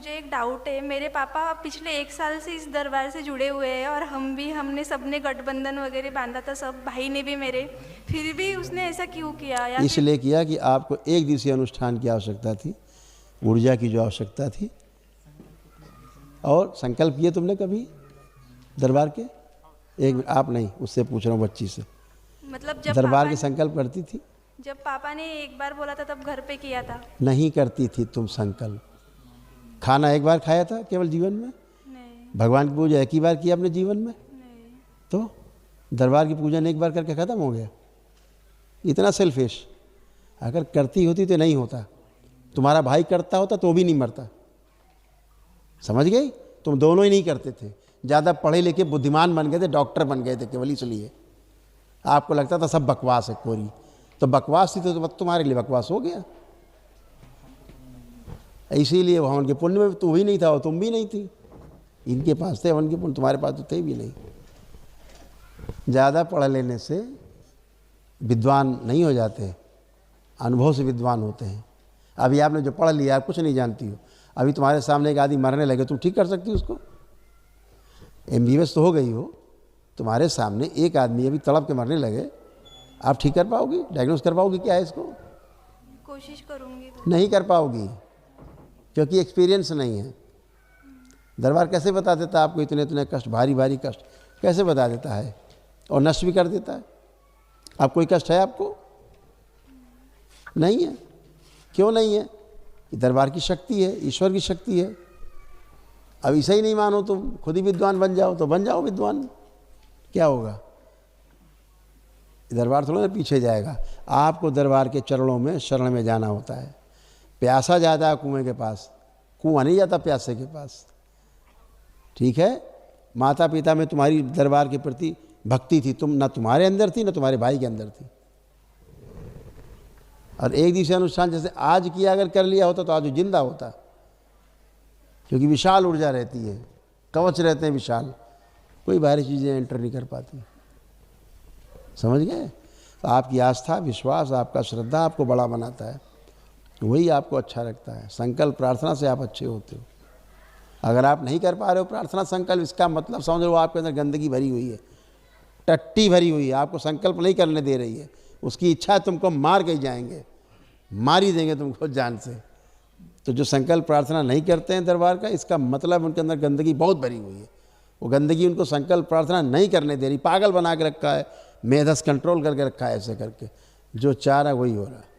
मुझे एक डाउट है। मेरे पापा पिछले 1 साल से इस दरबार से जुड़े हुए हैं और हमने सबने गठबंधन वगैरह बांधा था, सब भाई ने भी मेरे। फिर भी उसने ऐसा क्यों किया? या इसलिए किया कि आपको एक दिवसीय अनुष्ठान की आवश्यकता थी, ऊर्जा की जो आवश्यकता थी। और संकल्प किए तुमने कभी दरबार के? एक आप नहीं, उससे पूछ रहा हूँ, बच्ची से। मतलब जब दरबार के संकल्प करती थी? जब पापा ने एक बार बोला था तब घर पे किया था। नहीं करती थी तुम संकल्प। खाना एक बार खाया था केवल जीवन में? नहीं। भगवान की पूजा एक ही बार की अपने जीवन में? नहीं। तो दरबार की पूजन एक बार करके ख़त्म हो गया? इतना सेल्फिश। अगर करती होती तो नहीं होता। तुम्हारा भाई करता होता तो भी नहीं मरता। समझ गई? तुम दोनों ही नहीं करते थे। ज़्यादा पढ़े लिखे बुद्धिमान बन गए थे, डॉक्टर बन गए थे केवल इसलिए। आपको लगता था सब बकवास है कोरी। तो बकवास थी तो तुम्हारे लिए बकवास हो गया। इसीलिए हवन के पुण्य में तू भी नहीं था और तुम भी नहीं थी। इनके पास थे हवन के पुण्य, तुम्हारे पास तो थे भी नहीं। ज़्यादा पढ़ लेने से विद्वान नहीं हो जाते, अनुभव से विद्वान होते हैं। अभी आपने जो पढ़ लिया आप कुछ नहीं जानती हो। अभी तुम्हारे सामने एक आदमी मरने लगे, तुम ठीक कर सकती हो उसको? MBBS तो हो गई हो, तुम्हारे सामने एक आदमी अभी तड़प के मरने लगे, आप ठीक कर पाओगी? डायग्नोस कर पाओगी क्या है इसको? कोशिश करूंगी। नहीं कर पाओगी, क्योंकि एक्सपीरियंस नहीं है। दरबार कैसे बता देता है आपको इतने इतने कष्ट, भारी भारी कष्ट कैसे बता देता है और नष्ट भी कर देता है? अब कोई कष्ट है आपको? नहीं है। क्यों नहीं है? दरबार की शक्ति है, ईश्वर की शक्ति है। अब इसे ही नहीं मानो, तुम खुद ही विद्वान बन जाओ तो बन जाओ विद्वान, क्या होगा? दरबार थोड़ा ना पीछे जाएगा। आपको दरबार के चरणों में शरण में जाना होता है। प्यासा जाता है कुएं के पास, कुआं नहीं जाता प्यासे के पास। ठीक है? माता पिता में तुम्हारी दरबार के प्रति भक्ति थी, तुम ना तुम्हारे अंदर थी ना तुम्हारे भाई के अंदर थी। और एक दिवसीय अनुष्ठान जैसे आज किया अगर कर लिया होता तो आज जिंदा होता, क्योंकि विशाल ऊर्जा रहती है, कवच रहते हैं विशाल, कोई बाहरी चीज़ें एंटर नहीं कर पाती। समझ गए? तो आपकी आस्था, विश्वास, आपका श्रद्धा आपको बड़ा बनाता है, वही आपको अच्छा रखता है। संकल्प प्रार्थना से आप अच्छे होते हो। अगर आप नहीं कर पा रहे हो प्रार्थना संकल्प, इसका मतलब समझ लो आपके अंदर गंदगी भरी हुई है, टट्टी भरी हुई है, आपको संकल्प नहीं करने दे रही है। उसकी इच्छा है तुमको मार के जाएंगे, मार ही देंगे तुमको जान से। तो जो संकल्प प्रार्थना नहीं करते हैं दरबार का, इसका मतलब उनके अंदर गंदगी बहुत भरी हुई है। वो गंदगी उनको संकल्प प्रार्थना नहीं करने दे रही, पागल बना के रखा है, मेधस कंट्रोल करके रखा है। ऐसे करके जो चाह रहा है वही हो रहा है।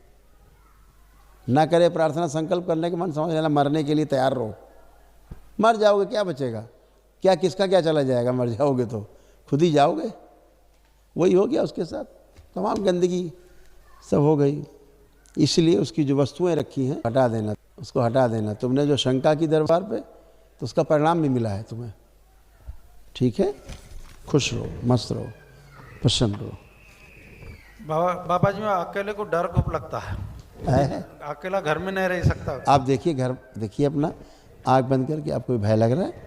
ना करे प्रार्थना संकल्प करने के मन, समझ लेना मरने के लिए तैयार रहो। मर जाओगे, क्या बचेगा? क्या किसका क्या चला जाएगा? मर जाओगे तो खुद ही जाओगे। वही हो गया उसके साथ, तमाम गंदगी सब हो गई। इसलिए उसकी जो वस्तुएं रखी हैं हटा देना, उसको हटा देना। तुमने जो शंका की दरबार पे, तो उसका परिणाम भी मिला है तुम्हें। ठीक है? खुश रहो, मस्त रहो, प्रसन्न रहो। बाबा जी, मैं अकेले को डर खूब लगता है। अकेला घर में नहीं रह सकता। आप देखिए, घर देखिए अपना, आँख बंद करके। आपको कोई भय लग रहा है?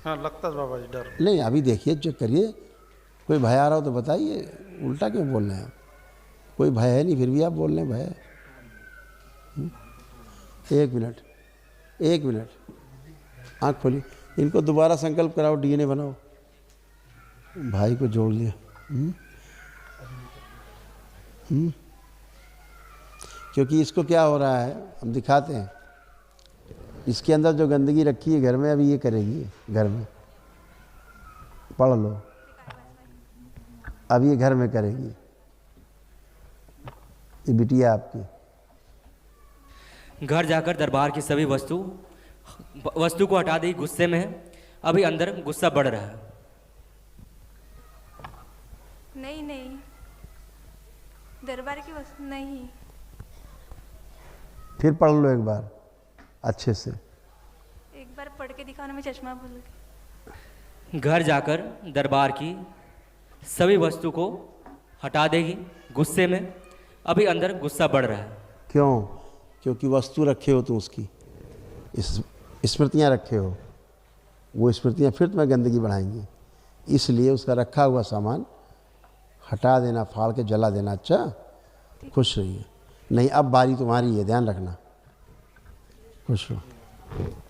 हाँ लगता है बाबा जी, डर नहीं, अभी देखिए, चेक करिए। कोई भय आ रहा हो तो बताइए, उल्टा क्यों बोल रहे हैं? कोई भय है नहीं, फिर भी आप बोल रहे हैं भय। एक मिनट, एक मिनट, आँख खोलिए। इनको दोबारा संकल्प कराओ, DNA बनाओ। भाई को जोड़ लिया। क्योंकि इसको क्या हो रहा है हम दिखाते हैं। इसके अंदर जो गंदगी रखी है घर में, अभी ये करेगी घर में। पढ़ लो, अब ये घर में करेगी। ये बिटिया आपकी। घर जाकर दरबार की सभी वस्तु को हटा दी, गुस्से में है। अभी अंदर गुस्सा बढ़ रहा है। नहीं नहीं, दरबार की वस्तु नहीं। फिर पढ़ लो एक बार अच्छे से। एक बार पढ़ के दिखाओ ना, मैं चश्मा भूल गई। घर जाकर दरबार की सभी वस्तु को हटा देगी, गुस्से में। अभी अंदर गुस्सा बढ़ रहा है। क्यों? क्योंकि वस्तु रखे हो तुम, उसकी स्मृतियाँ रखे हो। वो स्मृतियाँ फिर तुम्हें गंदगी बढ़ाएंगी। इसलिए उसका रखा हुआ सामान हटा देना, फाड़ के जला देना। अच्छा, खुश रहिए। नहीं, अब बारी तुम्हारी है, ध्यान रखना। खुश रहो।